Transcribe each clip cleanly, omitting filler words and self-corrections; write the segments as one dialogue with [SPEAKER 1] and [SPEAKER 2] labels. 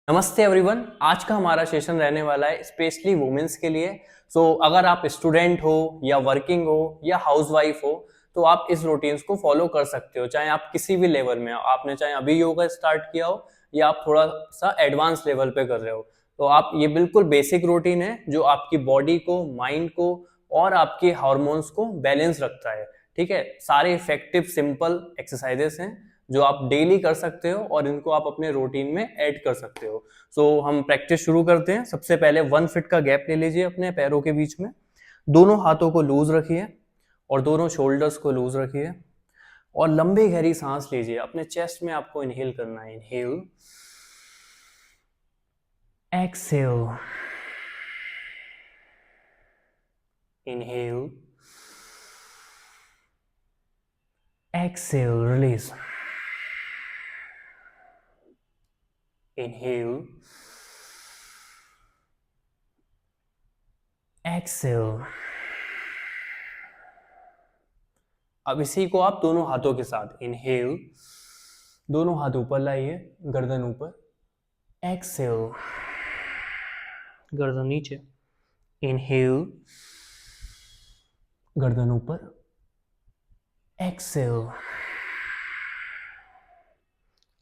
[SPEAKER 1] नमस्ते एवरीवन। आज का हमारा सेशन रहने वाला है स्पेशली वुमेन्स के लिए। अगर आप स्टूडेंट हो या वर्किंग हो या हाउसवाइफ हो तो आप इस रूटीन्स को फॉलो कर सकते हो, चाहे आप किसी भी लेवल में हो। आपने चाहे अभी योगा स्टार्ट किया हो या आप थोड़ा सा एडवांस लेवल पे कर रहे हो, तो आप ये बिल्कुल बेसिक रूटीन है जो आपकी बॉडी को, माइंड को और आपके हार्मोन्स को बैलेंस रखता है। ठीक है, सारे इफेक्टिव सिंपल एक्सरसाइजेस हैं जो आप डेली कर सकते हो और इनको आप अपने रूटीन में ऐड कर सकते हो। हम प्रैक्टिस शुरू करते हैं। सबसे पहले 1 फीट का गैप ले लीजिए अपने पैरों के बीच में। दोनों हाथों को लूज रखिए और दोनों शोल्डर्स को लूज रखिए और लंबी गहरी सांस लीजिए। अपने चेस्ट में आपको इनहेल करना है। Inhale, exhale, inhale, exhale, release, inhale, exhale. अब इसी को आप दोनों हाथों के साथ, इनहेल, दोनों हाथ ऊपर लाइए, गर्दन ऊपर, एक्सहेल, गर्दन नीचे, इनहेल, गर्दन ऊपर, एक्सहेल।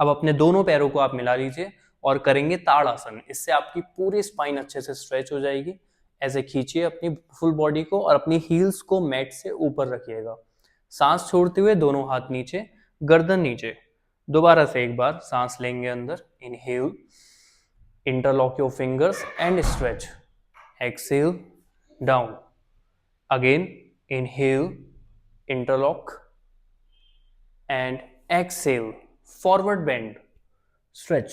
[SPEAKER 1] अब अपने दोनों पैरों को आप मिला लीजिए और करेंगे ताड़ासन। इससे आपकी पूरी स्पाइन अच्छे से स्ट्रेच हो जाएगी। ऐसे खींचिए अपनी फुल बॉडी को और अपनी हील्स को मैट से ऊपर रखिएगा। सांस छोड़ते हुए दोनों हाथ नीचे, गर्दन नीचे। दोबारा से एक बार सांस लेंगे अंदर, inhale, interlock your fingers and stretch, exhale, down, again, inhale, interlock and exhale, forward bend, stretch.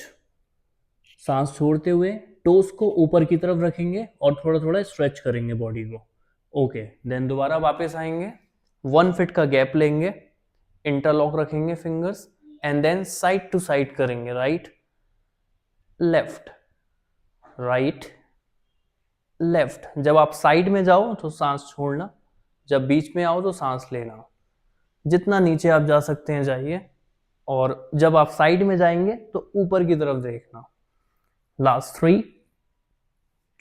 [SPEAKER 1] सांस छोड़ते हुए टोस को ऊपर की तरफ रखेंगे और थोड़ा थोड़ा स्ट्रेच करेंगे बॉडी को। ओके, देन दोबारा वापस आएंगे। 1 फीट का गैप लेंगे, इंटरलॉक रखेंगे fingers and then side to side करेंगे। Right, left, right, left. जब आप साइड में जाओ तो सांस छोड़ना, जब बीच में आओ तो सांस लेना। जितना नीचे आप जा सकते हैं जाइए और जब आप साइड में जाएंगे तो ऊपर की तरफ देखना। Last 3,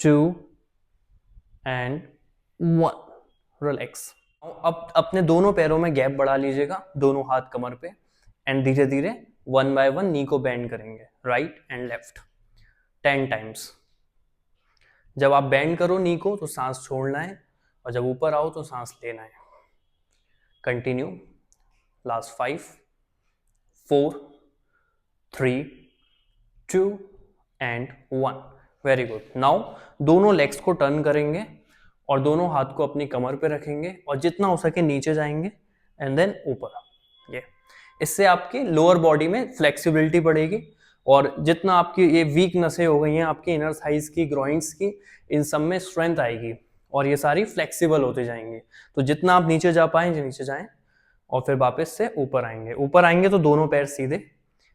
[SPEAKER 1] 2 and 1, relax. अब अपने दोनों पैरों में गैप बढ़ा लीजिएगा, दोनों हाथ कमर पे, एंड धीरे धीरे 1 बाय 1 नी को बेंड करेंगे, राइट एंड लेफ्ट 10 टाइम्स। जब आप बेंड करो नी को तो सांस छोड़ना है और जब ऊपर आओ तो सांस लेना है। Continue. Last 5, 4, 3, 2 and 1। Very good. Now दोनों लेग्स को टर्न करेंगे और दोनों हाथ को अपनी कमर पे रखेंगे और जितना हो सके नीचे जाएंगे एंड देन ऊपर। ये इससे आपकी लोअर बॉडी में फ्लेक्सिबिलिटी बढ़ेगी और जितना आपकी ये वीक नसें हो गई हैं आपकी इनर थाइज की, ग्रॉइंस की, इन सब में स्ट्रेंथ आएगी और ये सारी फ्लेक्सिबल होते जाएंगे। तो जितना आप नीचे जा पाए नीचे जाएं और फिर वापस से ऊपर आएंगे। ऊपर आएंगे तो दोनों पैर सीधे,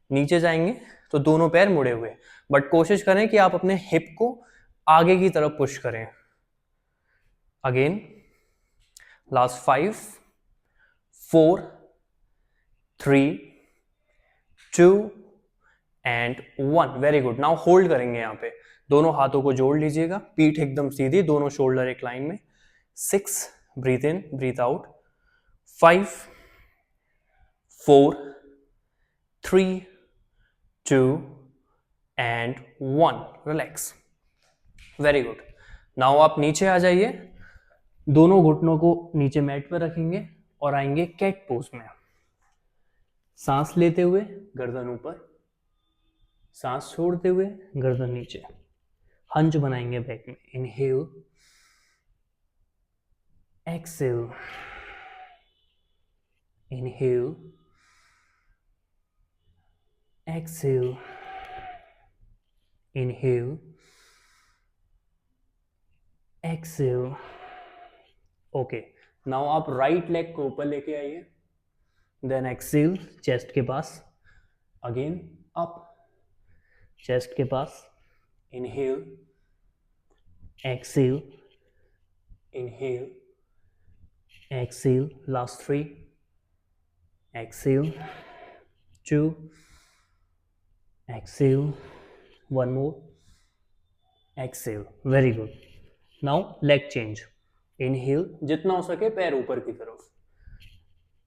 [SPEAKER 1] नीचे जाएंगे तो दोनों पैर मुड़े हुए। बट कोशिश करें कि आप अपने हिप को आगे की तरफ पुश करें। Again, last 5, 4, 3, 2 and 1। Very good. Now hold करेंगे यहाँ पे, दोनों हाथों को जोड़ लीजिएगा, पीठ एकदम सीधी, दोनों शोल्डर एक लाइन में। 6, breathe in, breathe out. 5, 4, 3, 2 and 1, relax. Very good. Now आप नीचे आ जाइए, दोनों घुटनों को नीचे मैट पर रखेंगे और आएंगे कैट पोज में। सांस लेते हुए गर्दन ऊपर, सांस छोड़ते हुए गर्दन नीचे, हंच बनाएंगे बैक में। Inhale, exhale, inhale, exhale, inhale, exhale. Okay, now आप राइट लेग को ऊपर लेके आइए, देन एक्सहेल चेस्ट के पास, अगेन अप, चेस्ट के पास, inhale, exhale, inhale, exhale, last 3, exhale, 2, exhale, one more, exhale, very good. Now leg change, inhale, जितना हो सके पैर ऊपर की तरफ,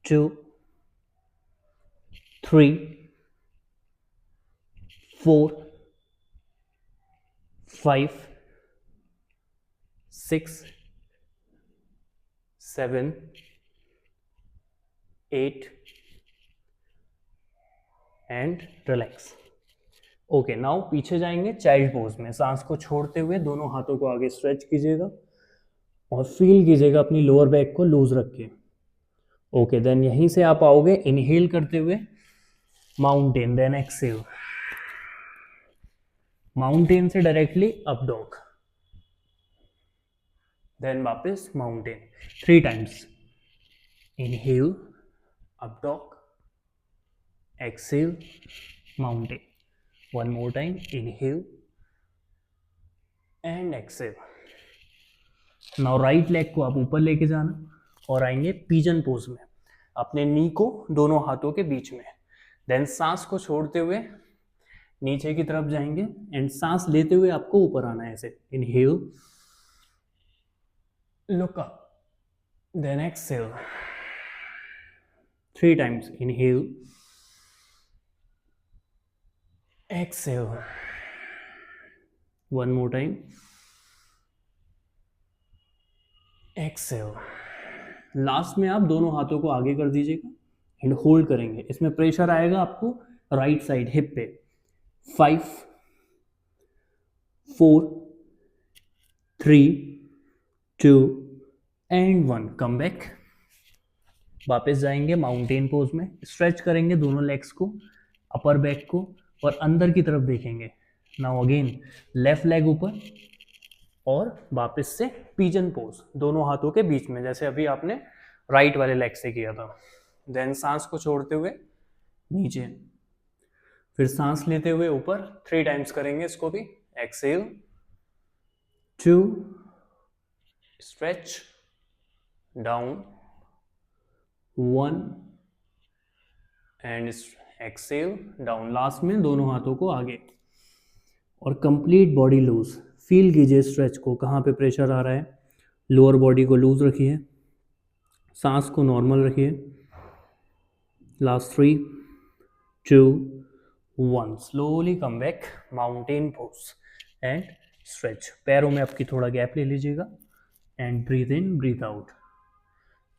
[SPEAKER 1] 2 3 4 5 6 7 8 एंड रिलैक्स। ओके, नाउ पीछे जाएंगे चाइल्ड पोज में, सांस को छोड़ते हुए दोनों हाथों को आगे स्ट्रेच कीजिएगा और फील कीजिएगा अपनी लोअर बैक को लूज रख के। ओके, देन यहीं से आप आओगे इनहेल करते हुए माउंटेन, देन एक्सेल, माउंटेन से डायरेक्टली अप डॉग, देन वापस mountain, 3 times, inhale up dog, exhale mountain, one more time, inhale and exhale. Now right leg को आप ऊपर लेके जाना और आएंगे पिजन पोज में, अपने नी को दोनों हाथों के बीच में, देन सांस को छोड़ते हुए नीचे की तरफ जाएंगे एंड सांस लेते हुए आपको ऊपर आना है ऐसे, inhale, look up, then exhale, 3 times, inhale, exhale, one more time, exhale. Last में आप दोनों हाथों को आगे कर दीजिएगा एंड होल्ड करेंगे, इसमें प्रेशर आएगा आपको राइट साइड हिप पे, 5 4 3 2 एंड 1, कम बैक, वापस जाएंगे माउंटेन पोज में, स्ट्रेच करेंगे दोनों लेग्स को, अपर बैक को और अंदर की तरफ देखेंगे। नाउ अगेन लेफ्ट लेग ऊपर और वापस से पिजन पोज, दोनों हाथों के बीच में, जैसे अभी आपने राइट वाले लेग से किया था। देन सांस को छोड़ते हुए नीचे, फिर सांस लेते हुए ऊपर, 3 टाइम्स करेंगे इसको भी, exhale, 2 stretch down, 1 and exhale down. Last में दोनों हाथों को आगे और कंप्लीट बॉडी लूज, फील कीजिए स्ट्रेच को, कहाँ पे प्रेशर आ रहा है, लोअर बॉडी को लूज रखिए, सांस को नॉर्मल रखिए। Last 3 2 1, slowly come back, mountain pose and stretch. पैरों में आपकी थोड़ा गैप ले लीजिएगा and breathe in breathe out,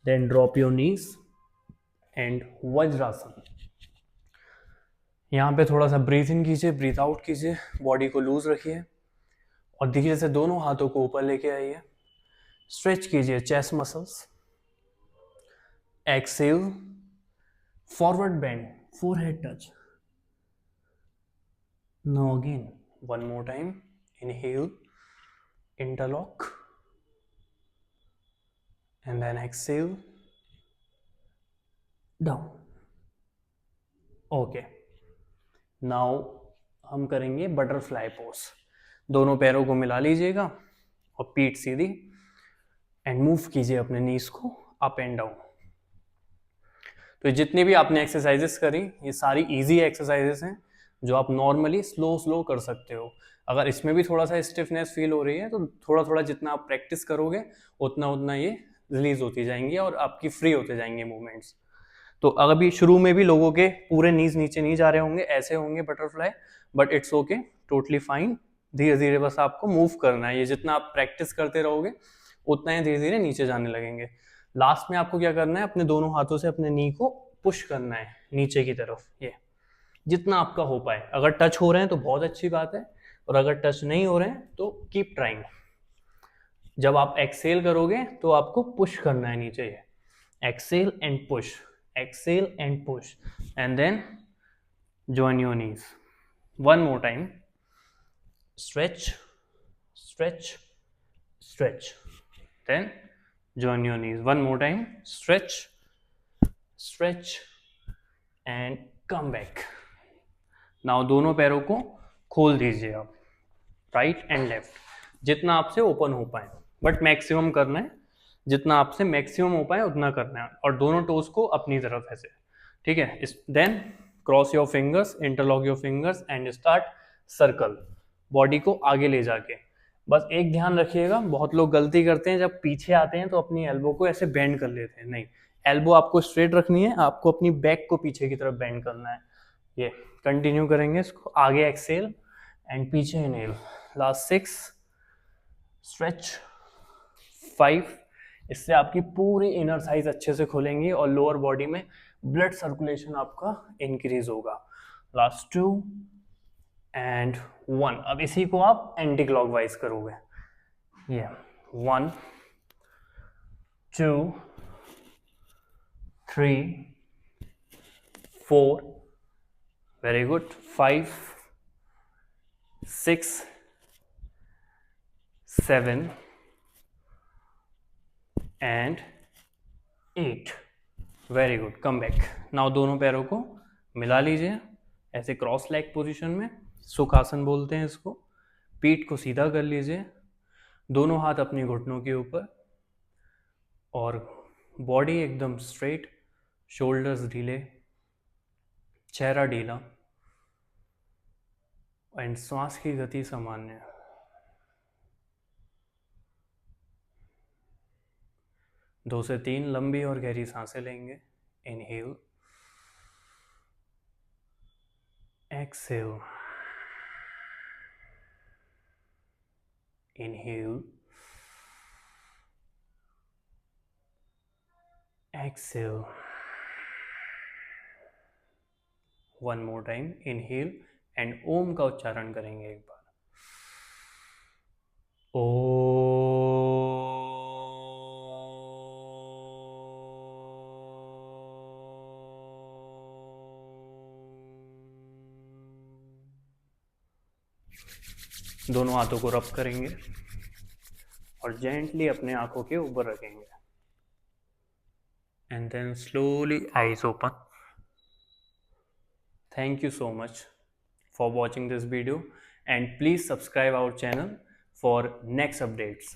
[SPEAKER 1] then drop your knees and Vajrasana. यहाँ पे थोड़ा सा ब्रीथ इन कीजिए, ब्रीथ आउट कीजिए, बॉडी को लूज रखिए और धीरे से दोनों हाथों को ऊपर लेके आइए, स्ट्रेच कीजिए chest muscles, exhale, forward bend, forehead touch. Now again one more time, inhale, interlock and then exhale down. Okay, now हम करेंगे बटरफ्लाई पोज, दोनों पैरों को मिला लीजिएगा और पीठ सीधी एंड मूव कीजिए अपने नीज को अप एंड डाउन। तो जितनी भी आपने एक्सरसाइजेस करी, ये सारी इजी एक्सरसाइजेस हैं जो आप नॉर्मली स्लो स्लो कर सकते हो। अगर इसमें भी थोड़ा सा स्टिफनेस फील हो रही है तो थोड़ा थोड़ा जितना आप प्रैक्टिस करोगे उतना उतना ये रिलीज होती जाएंगी और आपकी फ्री होते जाएंगे मूवमेंट्स। तो अगर भी शुरू में भी लोगों के पूरे नीज नीचे नहीं जा रहे होंगे, ऐसे होंगे butterfly, but it's okay, totally fine. धीरे धीरे बस आपको मूव करना है, ये जितना आप प्रैक्टिस करते रहोगे उतना ही धीरे धीरे नीचे जाने लगेंगे। लास्ट में आपको क्या करना है, अपने दोनों हाथों से अपने नी को पुश करना है नीचे की तरफ, ये जितना आपका हो पाए। अगर टच हो रहे हैं तो बहुत अच्छी बात है, और अगर टच नहीं हो रहे हैं तो कीप ट्राइंग। जब आप एक्सेल करोगे तो आपको पुश करना है नीचे, ये exhale and push, exhale and push, and then join your knees. One more time, stretch, stretch, stretch, then join your knees. One more time, stretch, stretch and come back. Now दोनों पैरों को खोल दीजिए आप, राइट एंड लेफ्ट, जितना आपसे open हो पाए, बट मैक्सिमम करना है, जितना आपसे मैक्सिमम हो पाए उतना करना है, और दोनों टोज को अपनी तरफ ऐसे, ठीक है। Then cross your fingers, interlock your fingers and start circle, body को आगे ले जाके। बस एक ध्यान रखिएगा, बहुत लोग गलती करते हैं, जब पीछे आते हैं तो अपनी एल्बो को ऐसे बेंड कर लेते हैं। नहीं, एल्बो आपको स्ट्रेट रखनी है, आपको अपनी बैक को पीछे की तरफ बेंड करना है। ये कंटिन्यू करेंगे इसको, आगे एक्सेल एंड पीछे इनहेल। Last 6, stretch 5। इससे आपकी पूरी इनर साइज अच्छे से खुलेंगी और लोअर बॉडी में ब्लड सर्कुलेशन आपका इंक्रीज होगा। Last 2 and 1। अब इसी को आप एंटी क्लॉकवाइज करोगे। ये 1 2 3 4, very good, 5 6 7 and 8, very good. Come back. Now दोनों पैरों को मिला लीजिए ऐसे क्रॉस लेग पोजीशन में, सुखासन बोलते हैं इसको। पीठ को सीधा कर लीजिए, दोनों हाथ अपनी घुटनों के ऊपर और बॉडी एकदम स्ट्रेट, शोल्डर्स ढीले, चेहरा ढीला एंड श्वास की गति सामान्य। 2 से 3 लंबी और गहरी सांसें लेंगे। Inhale, exhale, inhale, exhale. One more time, inhale and Om का उच्चारण करेंगे एक बार। ओ। दोनों हाथों को रब करेंगे और जेंटली अपने आंखों के ऊपर रखेंगे and then slowly eyes open. Thank you so much for watching this video and please subscribe our channel for next updates.